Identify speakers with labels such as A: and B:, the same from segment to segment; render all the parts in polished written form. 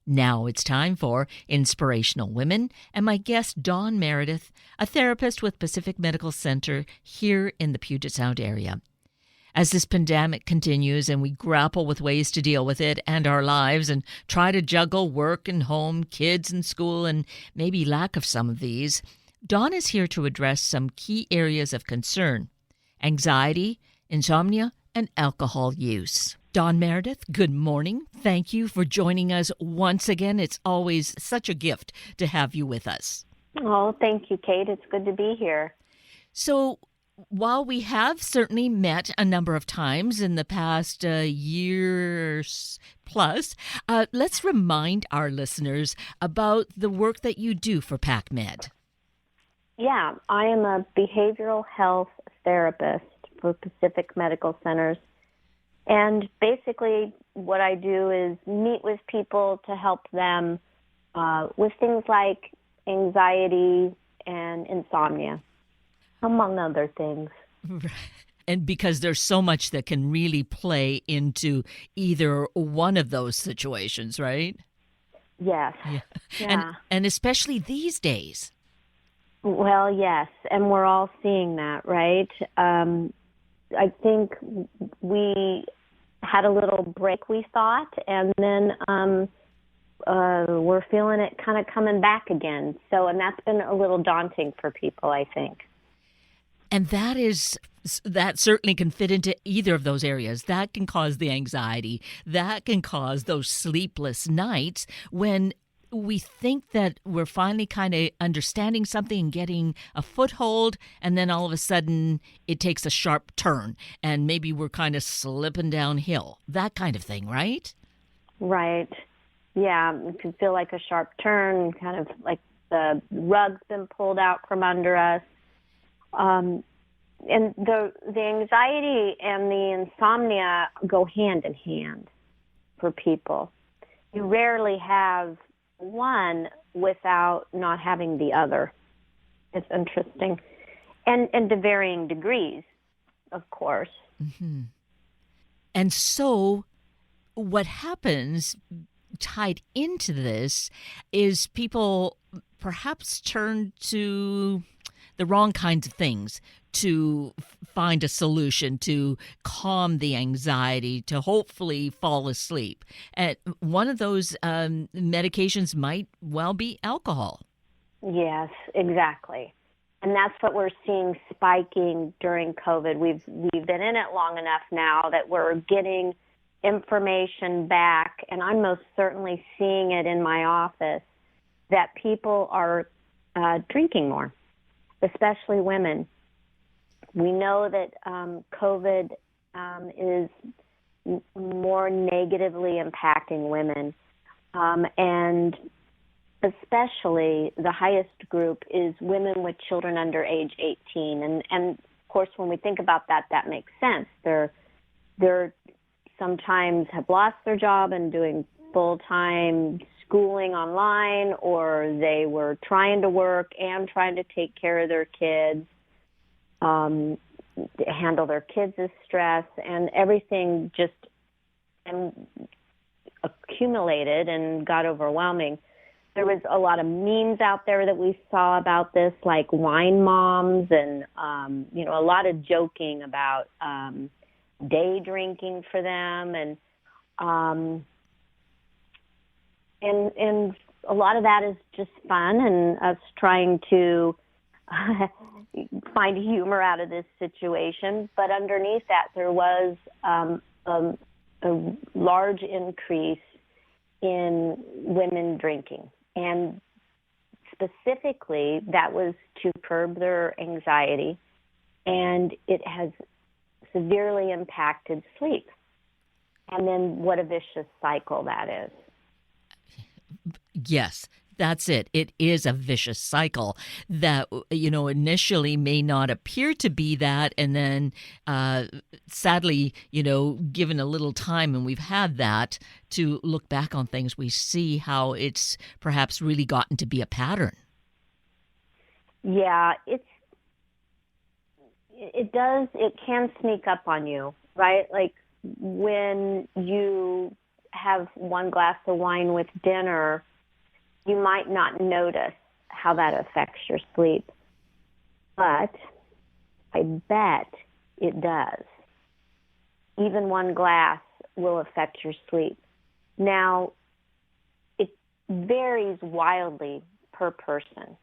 A: Now it's time for Inspirational Women and my guest, Dawn Merydith, a therapist with Pacific Medical Center here in the Puget Sound area. As this pandemic continues and we grapple with ways to deal with it and our lives and try to juggle work and home, kids and school, and maybe lack of some of these, Dawn is here to address some key areas of concern: anxiety, insomnia, and alcohol use. Dawn Merydith, good morning. Thank you for joining us once again. It's always such a gift to have you with us.
B: Oh, thank you, Kate. It's good to be here.
A: So, while we have certainly met a number of times in the past years plus, let's remind our listeners about the work that you do for PacMed.
B: Yeah, I am a behavioral health therapist for Pacific Medical Centers. And basically what I do is meet with people to help them with things like anxiety and insomnia, among other things.
A: And because there's so much that can really play into either one of those situations, right?
B: Yes.
A: Yeah. And especially these days.
B: Well, yes, and we're all seeing that, right? I think we had a little break, we thought, and then we're feeling it kind of coming back again. And that's been a little daunting for people, I think.
A: And that certainly can fit into either of those areas. That can cause the anxiety. That can cause those sleepless nights when we think that we're finally kind of understanding something and getting a foothold, and then all of a sudden it takes a sharp turn, and maybe we're kind of slipping downhill. That kind of thing, right?
B: Right. Yeah, it can feel like a sharp turn, kind of like the rug's been pulled out from under us. And the anxiety and the insomnia go hand in hand for people. You rarely have one without not having the other. It's interesting. And to varying degrees, of course.
A: Mm-hmm. And so what happens tied into this is people perhaps turn to the wrong kinds of things to find a solution, to calm the anxiety, to hopefully fall asleep. And one of those medications might well be alcohol.
B: Yes, exactly. And that's what we're seeing spiking during COVID. We've been in it long enough now that we're getting information back, and I'm most certainly seeing it in my office, that people are drinking more, especially women. We know that COVID is more negatively impacting women, and especially the highest group is women with children under age 18. And of course, when we think about that, that makes sense. They're sometimes have lost their job and doing full-time schooling online, or they were trying to work and trying to take care of their kids, handle their kids' stress, and everything just accumulated and got overwhelming. There was a lot of memes out there that we saw about this, like wine moms, and a lot of joking about day drinking for them, and a lot of that is just fun and us trying to find humor out of this situation. But underneath that, there was a large increase in women drinking. And specifically, that was to curb their anxiety, and it has severely impacted sleep. And then what a vicious cycle that is.
A: Yes, that's it. It is a vicious cycle that, initially may not appear to be that. And then sadly, given a little time and we've had that to look back on things, we see how it's perhaps really gotten to be a pattern.
B: Yeah, it can sneak up on you, right? Like when you have one glass of wine with dinner, you might not notice how that affects your sleep. But I bet it does. Even one glass will affect your sleep. Now, it varies wildly per person.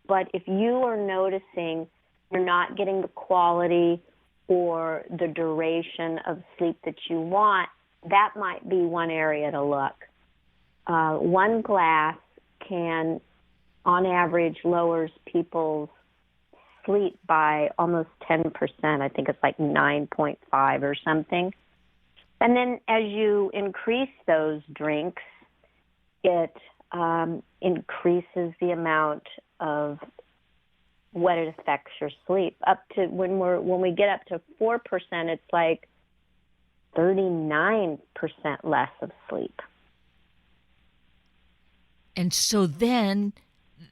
B: But if you are noticing you're not getting the quality or the duration of sleep that you want, that might be one area to look. One glass can, on average, lowers people's sleep by almost 10%. I think it's like 9.5 or something. And then as you increase those drinks, it increases the amount of what it affects your sleep. Up to when we get up to 4%, it's like 39% less of sleep.
A: And so then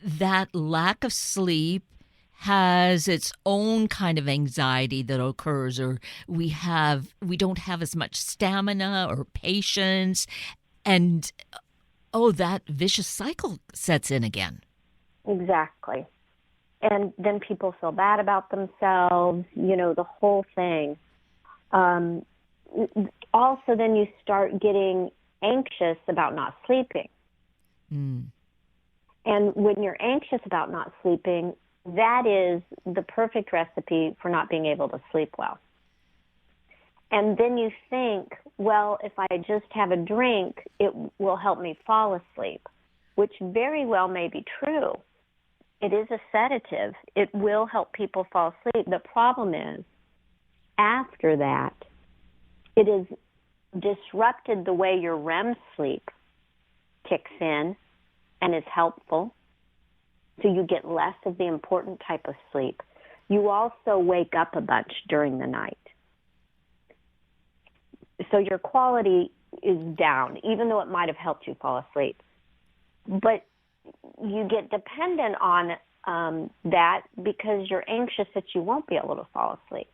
A: that lack of sleep has its own kind of anxiety that occurs, or we don't have as much stamina or patience, and that vicious cycle sets in again.
B: Exactly. And then people feel bad about themselves, the whole thing. Also, then you start getting anxious about not sleeping.
A: Mm.
B: And when you're anxious about not sleeping, that is the perfect recipe for not being able to sleep well. And then you think, well, if I just have a drink, it will help me fall asleep, which very well may be true. It is a sedative. It will help people fall asleep. The problem is, after that, it has disrupted the way your REM sleep kicks in and is helpful. So you get less of the important type of sleep. You also wake up a bunch during the night. So your quality is down, even though it might have helped you fall asleep. But you get dependent on that because you're anxious that you won't be able to fall asleep.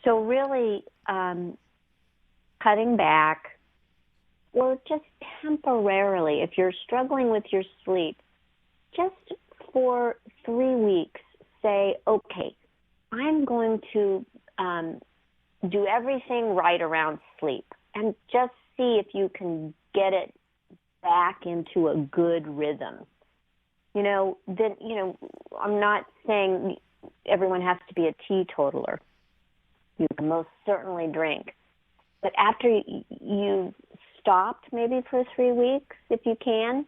B: So really cutting back, or just temporarily, if you're struggling with your sleep, just for 3 weeks, say, okay, I'm going to do everything right around sleep, and just see if you can get it back into a good rhythm. I'm not saying everyone has to be a teetotaler. You can most certainly drink. But after you've stopped maybe for 3 weeks, if you can,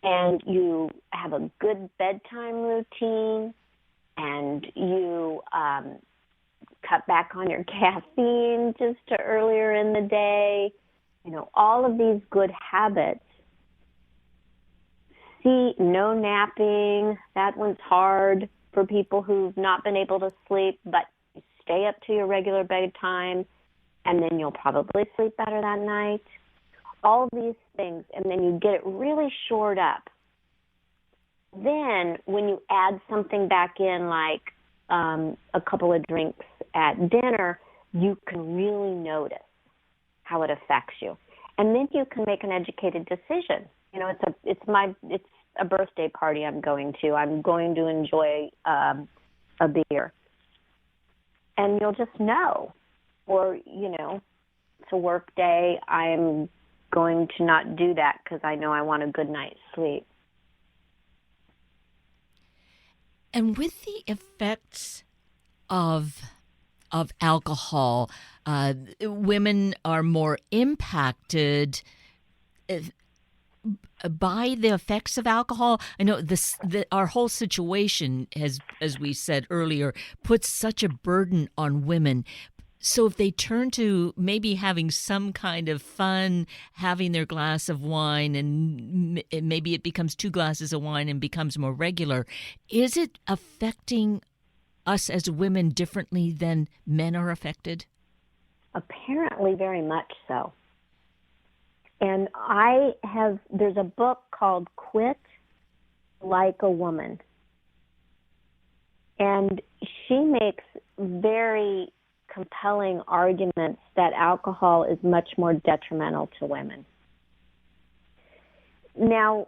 B: and you have a good bedtime routine, and you cut back on your caffeine just to earlier in the day, all of these good habits. See, no napping. That one's hard for people who've not been able to sleep, but stay up to your regular bedtime, and then you'll probably sleep better that night. All these things, and then you get it really shored up. Then when you add something back in, like a couple of drinks at dinner, you can really notice how it affects you. And then you can make an educated decision. It's a birthday party I'm going to. I'm going to enjoy a beer. And you'll just know. Or, it's a work day. I'm going to not do that because I know I want a good night's sleep.
A: And with the effects of alcohol, women are more impacted by the effects of alcohol. I know our whole situation has, as we said earlier, puts such a burden on women. So if they turn to maybe having some kind of fun, having their glass of wine, and maybe it becomes 2 glasses of wine and becomes more regular, is it affecting us as women differently than men are affected?
B: Apparently very much so. And there's a book called Quit Like a Woman. And she makes very compelling arguments that alcohol is much more detrimental to women. Now,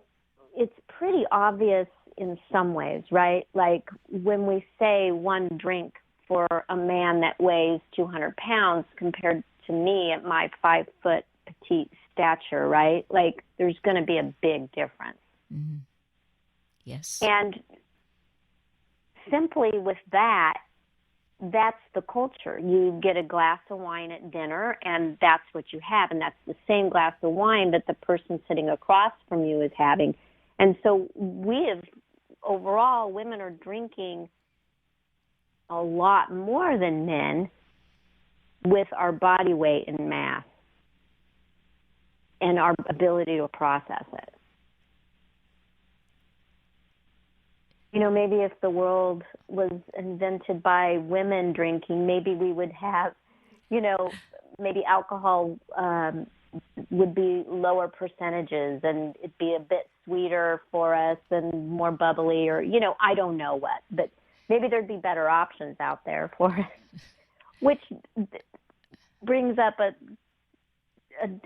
B: it's pretty obvious in some ways, right? Like when we say one drink for a man that weighs 200 pounds compared to me at my 5-foot petite stature, right? Like there's going to be a big difference.
A: Mm-hmm. Yes.
B: And simply with that, that's the culture. You get a glass of wine at dinner, and that's what you have, and that's the same glass of wine that the person sitting across from you is having. And so overall, women are drinking a lot more than men with our body weight and mass and our ability to process it. You know, maybe if the world was invented by women drinking, maybe we would have, you know, maybe alcohol would be lower percentages and it'd be a bit sweeter for us and more bubbly, or, you know, I don't know what, but maybe there'd be better options out there for us, which brings up a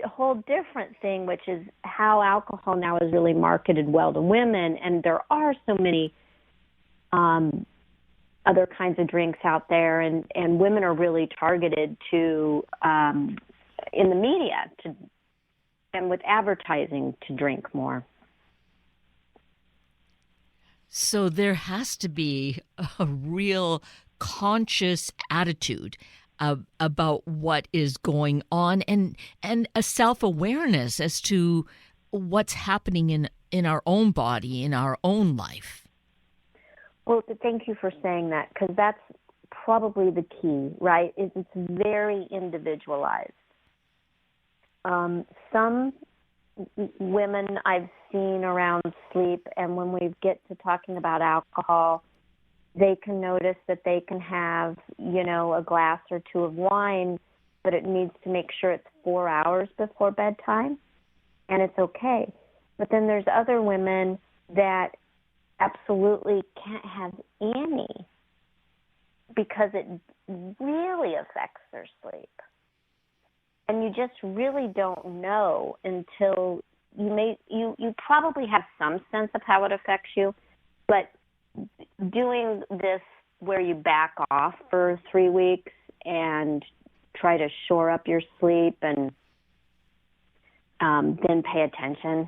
B: whole different thing, which is how alcohol now is really marketed well to women. And there are so many other kinds of drinks out there, and women are really targeted to in the media and with advertising to drink more.
A: So there has to be a real conscious attitude about what is going on, and a self-awareness as to what's happening in our own body, in our own life.
B: Well, thank you for saying that, because that's probably the key, right? It's very individualized. Some women I've seen around sleep, and when we get to talking about alcohol, they can notice that they can have, you know, a glass or two of wine, but it needs to make sure it's 4 hours before bedtime, and it's okay. But then there's other women that absolutely can't have any because it really affects their sleep. And you just really don't know until you probably have some sense of how it affects you, but doing this where you back off for 3 weeks and try to shore up your sleep and then pay attention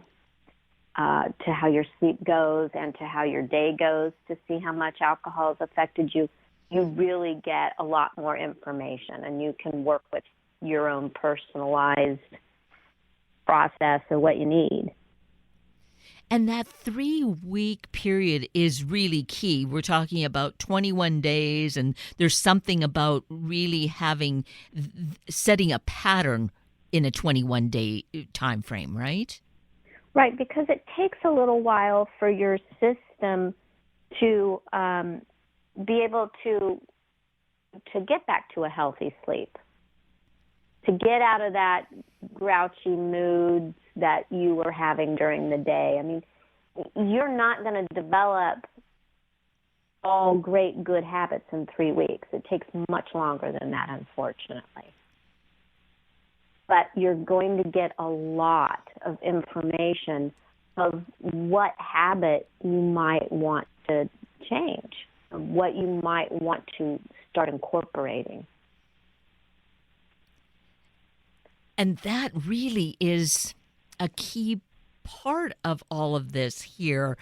B: to how your sleep goes and to how your day goes to see how much alcohol has affected you, you really get a lot more information, and you can work with your own personalized process of what you need.
A: And that 3-week period is really key. We're talking about 21 days, and there's something about really setting a pattern in a 21-day time frame, right?
B: Right, because it takes a little while for your system to be able to get back to a healthy sleep, to get out of that grouchy mood that you were having during the day. I mean, you're not going to develop all great good habits in 3 weeks. It takes much longer than that, unfortunately. But you're going to get a lot of information of what habit you might want to change, of what you might want to start incorporating.
A: And that really is a key part of all of this here.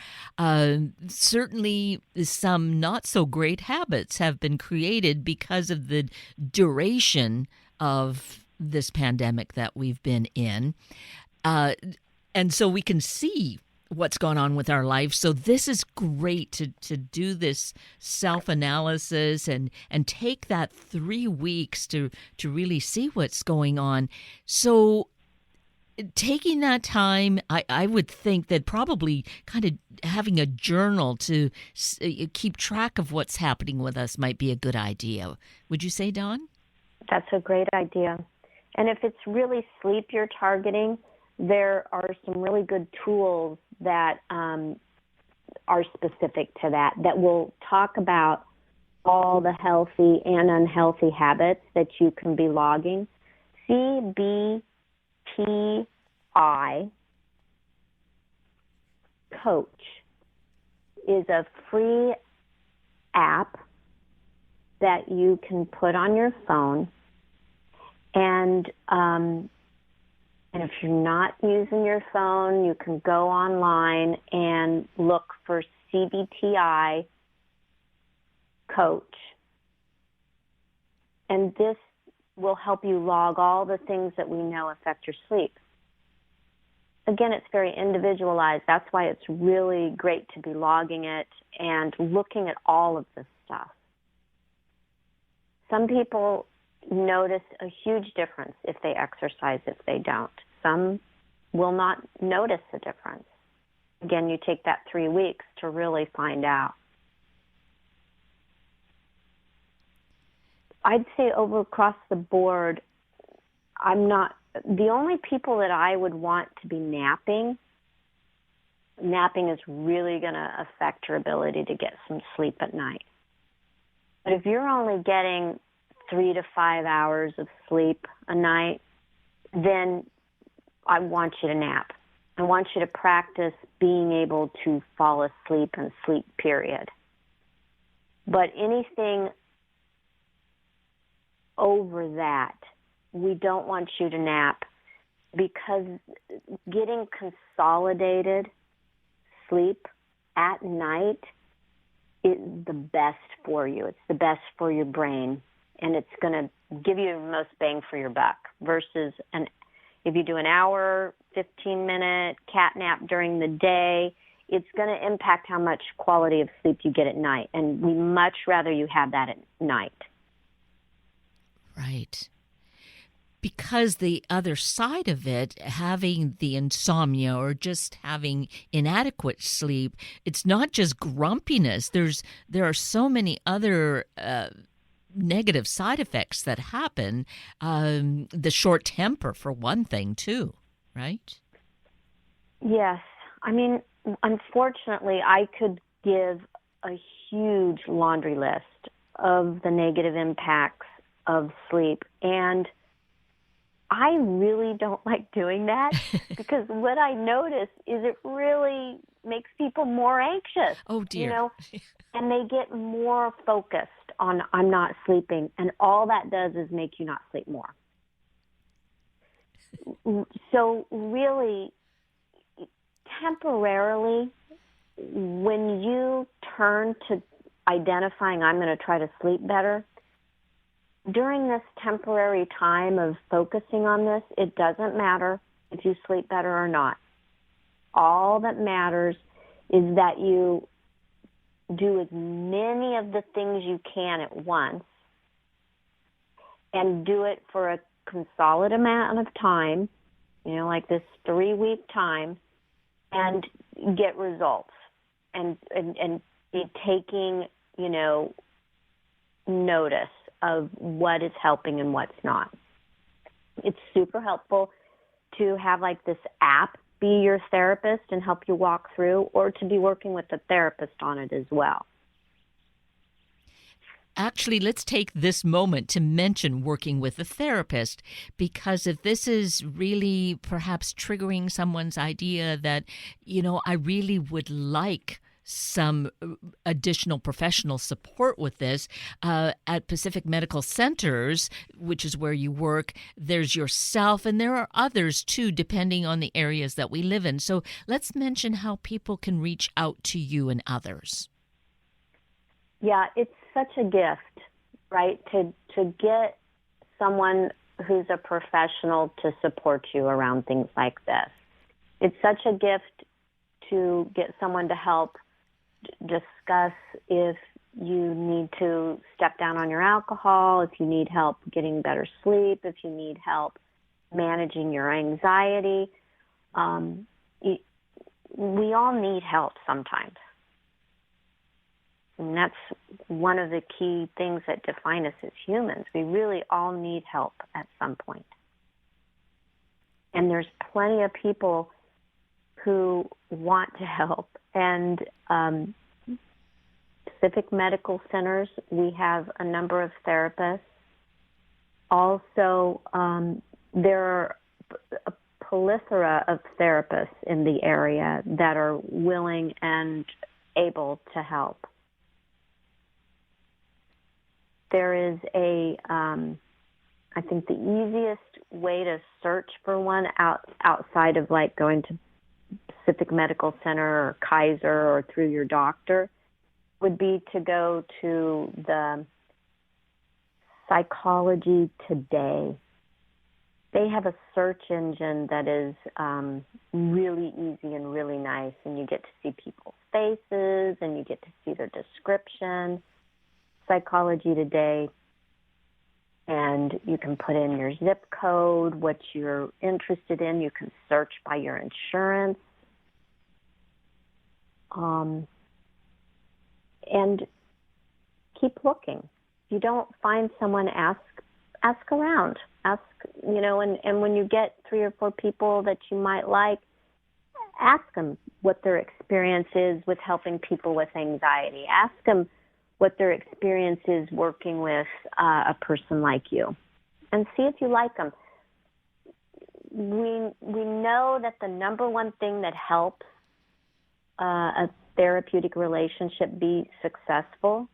A: Certainly some not so great habits have been created because of the duration of this pandemic that we've been in. And so we can see what's going on with our life. So this is great to do this self-analysis and take that 3 weeks to really see what's going on. So taking that time, I would think that probably kind of having a journal to keep track of what's happening with us might be a good idea. Would you say, Dawn?
B: That's a great idea. And if it's really sleep you're targeting, there are some really good tools that are specific to that will talk about all the healthy and unhealthy habits that you can be logging. CBTI Coach is a free app that you can put on your phone, and if you're not using your phone, you can go online and look for CBTI Coach, and this will help you log all the things that we know affect your sleep. Again, it's very individualized. That's why it's really great to be logging it and looking at all of this stuff. Some people notice a huge difference if they exercise, if they don't. Some will not notice a difference. Again, you take that 3 weeks to really find out. I'd say across the board, the only people that I would want to be napping is really going to affect your ability to get some sleep at night. But if you're only getting 3 to 5 hours of sleep a night, then I want you to nap. I want you to practice being able to fall asleep and sleep, period. But anything over that, we don't want you to nap, because getting consolidated sleep at night is the best for you. It's the best for your brain, and it's going to give you the most bang for your buck versus if you do an hour, 15-minute cat nap during the day, it's going to impact how much quality of sleep you get at night, and we much rather you have that at night.
A: Right. Because the other side of it, having the insomnia or just having inadequate sleep, it's not just grumpiness. There are so many other negative side effects that happen. The short temper, for one thing, too, right?
B: Yes. I mean, unfortunately, I could give a huge laundry list of the negative impacts of sleep, and I really don't like doing that because what I notice is it really makes people more anxious.
A: Oh, dear.
B: You know, and they get more focused on I'm not sleeping, and all that does is make you not sleep more. So really, temporarily, when you turn to identifying I'm going to try to sleep better, during this temporary time of focusing on this, it doesn't matter if you sleep better or not. All that matters is that you do as many of the things you can at once and do it for a consolidated amount of time, like this 3-week time, and get results and be taking, notice of what is helping and what's not. It's super helpful to have like this app be your therapist and help you walk through, or to be working with a therapist on it as well.
A: Actually, let's take this moment to mention working with a therapist, because if this is really perhaps triggering someone's idea that, I really would like some additional professional support with this, at Pacific Medical Centers, which is where you work, there's yourself, and there are others too, depending on the areas that we live in. So let's mention how people can reach out to you and others.
B: Yeah, it's such a gift, right, to get someone who's a professional to support you around things like this. It's such a gift to get someone to help discuss if you need to step down on your alcohol, if you need help getting better sleep, if you need help managing your anxiety. We all need help sometimes. And that's one of the key things that define us as humans. We really all need help at some point. And there's plenty of people who want to help. And specific medical centers, we have a number of therapists. Also, there are a plethora of therapists in the area that are willing and able to help. There is I think the easiest way to search for one outside of like going to Pacific Medical Center or Kaiser or through your doctor would be to go to the Psychology Today. They have a search engine that is really easy and really nice, and you get to see people's faces and you get to see their description. Psychology Today, and you can put in your zip code, what you're interested in. You can search by your insurance. And keep looking. If you don't find someone, ask around. Ask, and when you get 3 or 4 people that you might like, ask them what their experience is with helping people with anxiety. Ask them what their experience is working with a person like you, and see if you like them. We know that the number one thing that helps a therapeutic relationship be successful,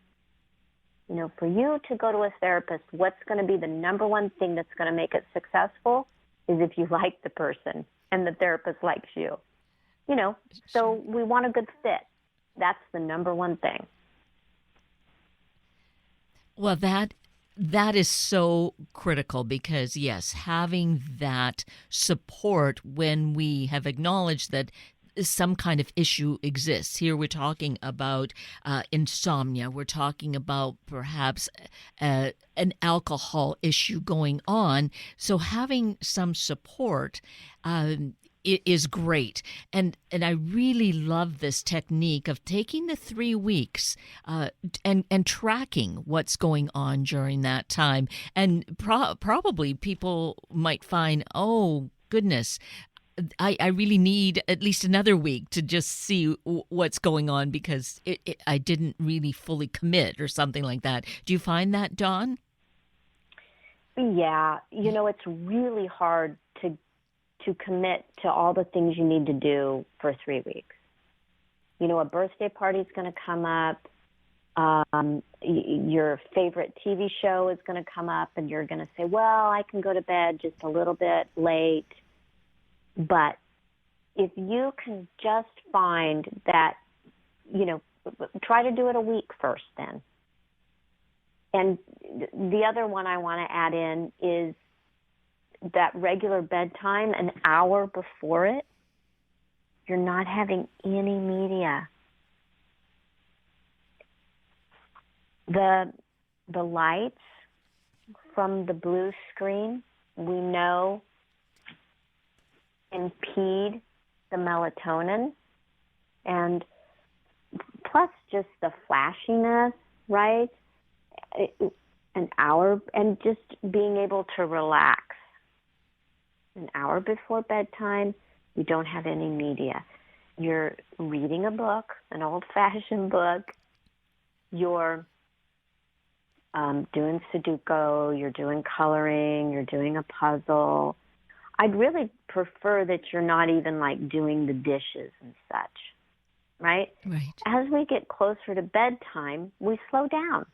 B: for you to go to a therapist, what's going to be the number one thing that's going to make it successful is if you like the person and the therapist likes you. So we want a good fit. That's the number one thing.
A: Well, that is so critical because, yes, having that support when we have acknowledged that some kind of issue exists. Here we're talking about insomnia. We're talking about perhaps an alcohol issue going on. So having some support is great. And I really love this technique of taking the 3 weeks and tracking what's going on during that time. And probably people might find, oh, goodness, I really need at least another week to just see what's going on because I didn't really fully commit or something like that. Do you find that, Dawn?
B: Yeah. It's really hard to commit to all the things you need to do for 3 weeks. A birthday party is going to come up. Your favorite TV show is going to come up, and you're going to say, well, I can go to bed just a little bit late. But if you can just find that, try to do it a week first then. And the other one I want to add in is that regular bedtime, an hour before it, you're not having any media. The lights from the blue screen, we know, impede the melatonin, and plus just the flashiness, right? An hour, and just being able to relax. An hour before bedtime, you don't have any media. You're reading a book, an old-fashioned book. You're doing Sudoku, you're doing coloring, you're doing a puzzle. I'd really prefer that you're not even like doing the dishes and such, right?
A: Right.
B: As we get closer to bedtime, we slow down.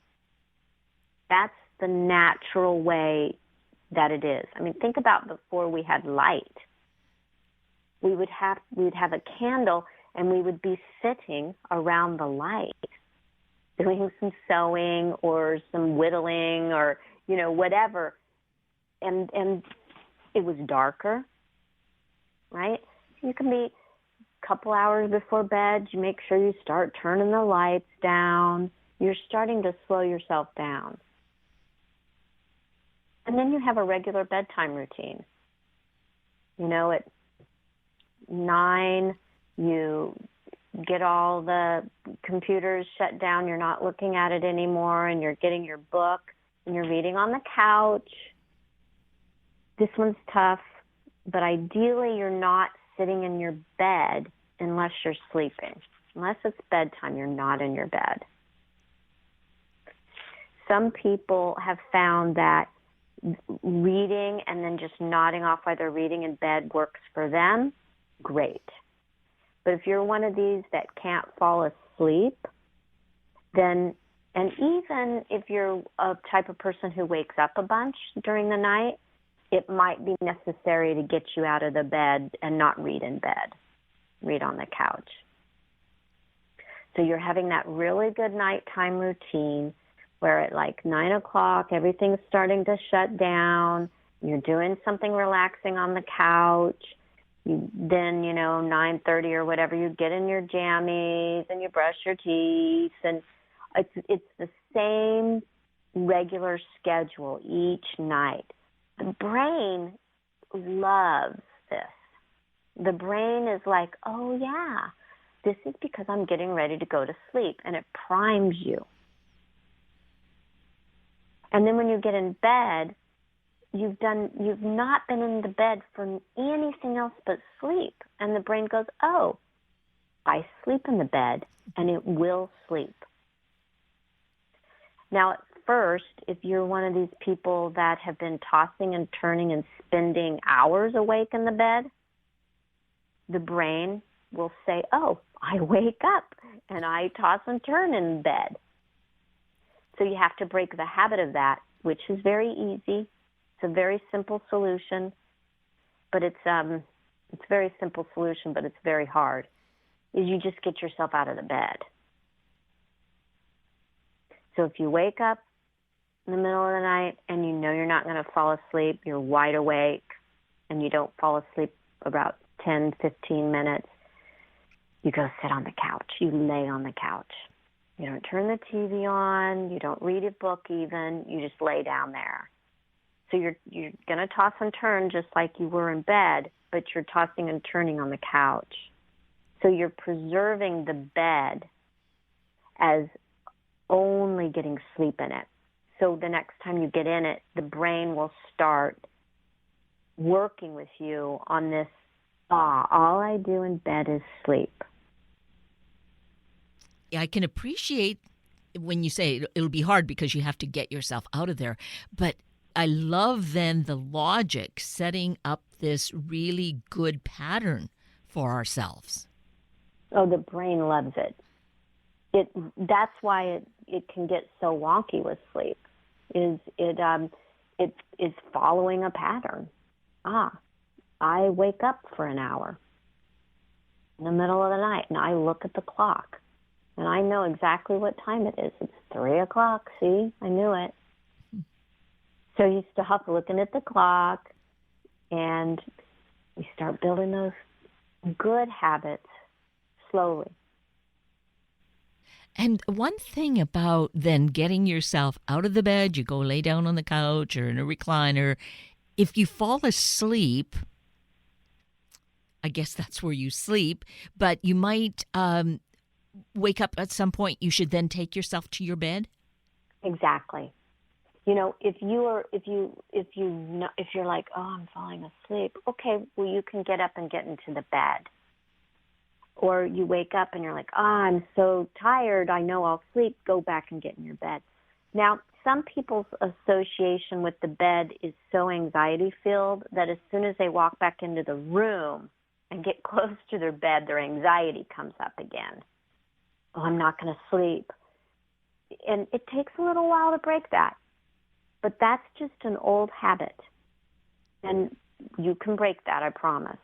B: That's the natural way that it is. I mean, think about before we had light. We'd have a candle and we would be sitting around the light doing some sewing or some whittling or, whatever. And it was darker, right? You can be a couple hours before bed. You make sure you start turning the lights down. You're starting to slow yourself down. And then you have a regular bedtime routine. At 9, you get all the computers shut down. You're not looking at it anymore, and you're getting your book, and you're reading on the couch. This one's tough, but ideally you're not sitting in your bed unless you're sleeping. Unless it's bedtime, you're not in your bed. some people have found that reading and then just nodding off while they're reading in bed works for them. Great. But if you're one of these that can't fall asleep, then, and even if you're a type of person who wakes up a bunch during the night, it might be necessary to get you out of the bed and not read in bed. Read on the couch. So you're having that really good nighttime routine where at like 9 o'clock, everything's starting to shut down. You're doing something relaxing on the couch. Then, 9:30 or whatever, you get in your jammies and you brush your teeth. And it's the same regular schedule each night. The brain loves this. The brain is like, oh, yeah, this is because I'm getting ready to go to sleep. And it primes you. And then when you get in bed, you've not been in the bed for anything else but sleep. And the brain goes, oh, I sleep in the bed, and it will sleep. Now, at first, if you're one of these people that have been tossing and turning and spending hours awake in the bed, the brain will say, oh, I wake up and I toss and turn in bed. So you have to break the habit of that, which is very easy. It's a very simple solution, but it's a very simple solution, but it's very hard, is you just get yourself out of the bed. So if you wake up in the middle of the night and you know you're not going to fall asleep, you're wide awake, and you don't fall asleep about 10, 15 minutes, you go sit on the couch. You lay on the couch. You don't turn the TV on. You don't read a book even. You just lay down there. So you're going to toss and turn just like you were in bed, but you're tossing and turning on the couch. So you're preserving the bed as only getting sleep in it. So the next time you get in it, the brain will start working with you on this, all I do in bed is sleep.
A: I can appreciate when you say it'll be hard because you have to get yourself out of there. But I love then the logic setting up this really good pattern for ourselves.
B: Oh, the brain loves it. That's why it can get so wonky with sleep. It's following a pattern. I wake up for an hour in the middle of the night and I look at the clock. And I know exactly what time it is. It's 3 o'clock. See, I knew it. So you stop looking at the clock, and we start building those good habits slowly.
A: And one thing about then getting yourself out of the bed, you go lay down on the couch or in a recliner. If you fall asleep, I guess that's where you sleep, but you might wake up at some point. You should then take yourself to your bed.
B: Exactly. If you're like, oh, I'm falling asleep. Okay, well, you can get up and get into the bed. Or you wake up and you're like, I'm so tired. I know I'll sleep. Go back and get in your bed. Now, some people's association with the bed is so anxiety-filled that as soon as they walk back into the room and get close to their bed, their anxiety comes up again. Oh, I'm not going to sleep. And it takes a little while to break that. But that's just an old habit. And you can break that, I promise.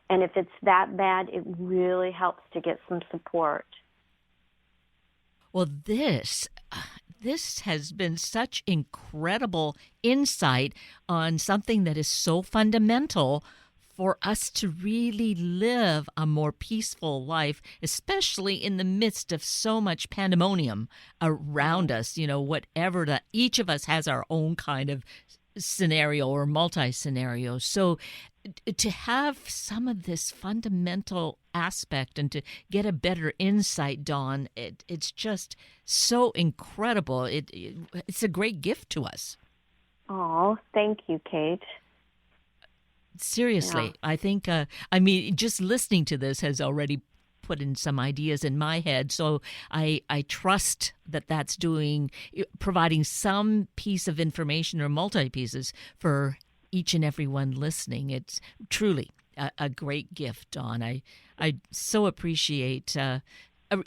B: And if it's that bad, it really helps to get some support.
A: Well, this has been such incredible insight on something that is so fundamental for us to really live a more peaceful life, especially in the midst of so much pandemonium around us, whatever that each of us has our own kind of scenario or multi-scenario. So to have some of this fundamental aspect and to get a better insight, Dawn, it's just so incredible. It's a great gift to us.
B: Oh, thank you, Kate.
A: Seriously,
B: Yeah.
A: I think, just listening to this has already put in some ideas in my head. So I trust that that's providing some piece of information or multi-pieces for each and every one listening. It's truly a great gift, Dawn. I so appreciate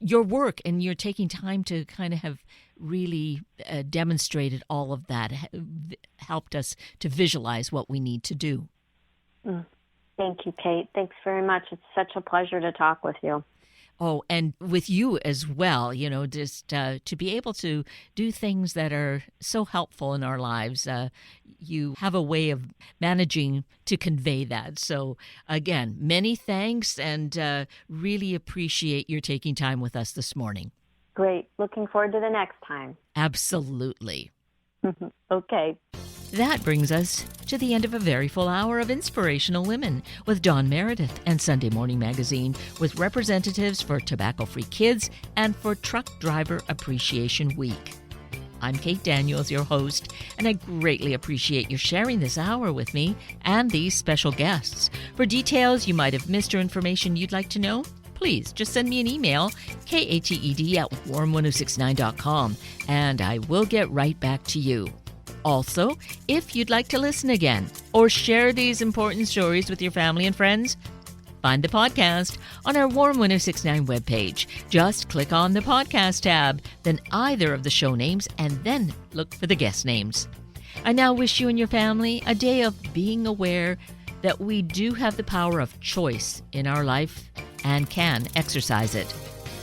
A: your work, and you're taking time to kind of have really demonstrated all of that, helped us to visualize what we need to do.
B: Thank you, Kate. Thanks very much. It's such a pleasure to talk with you.
A: Oh, and with you as well, just to be able to do things that are so helpful in our lives. You have a way of managing to convey that. So, again, many thanks, and really appreciate your taking time with us this morning.
B: Great. Looking forward to the next time.
A: Absolutely.
B: Okay.
A: That brings us to the end of a very full hour of Inspirational Women with Dawn Merydith and Sunday Morning Magazine, with representatives for Tobacco-Free Kids and for Truck Driver Appreciation Week. I'm Kate Daniels, your host, and I greatly appreciate you sharing this hour with me and these special guests. For details you might have missed or information you'd like to know, please just send me an email, kated@warm1069.com, and I will get right back to you. Also, if you'd like to listen again or share these important stories with your family and friends, find the podcast on our Warm 1069 webpage. Just click on the podcast tab, then either of the show names, and then look for the guest names. I now wish you and your family a day of being aware that we do have the power of choice in our life and can exercise it.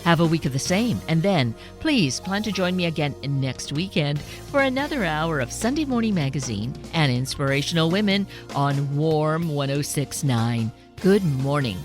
A: Have a week of the same, and then please plan to join me again next weekend for another hour of Sunday Morning Magazine and Inspirational Women on Warm 1069. Good morning.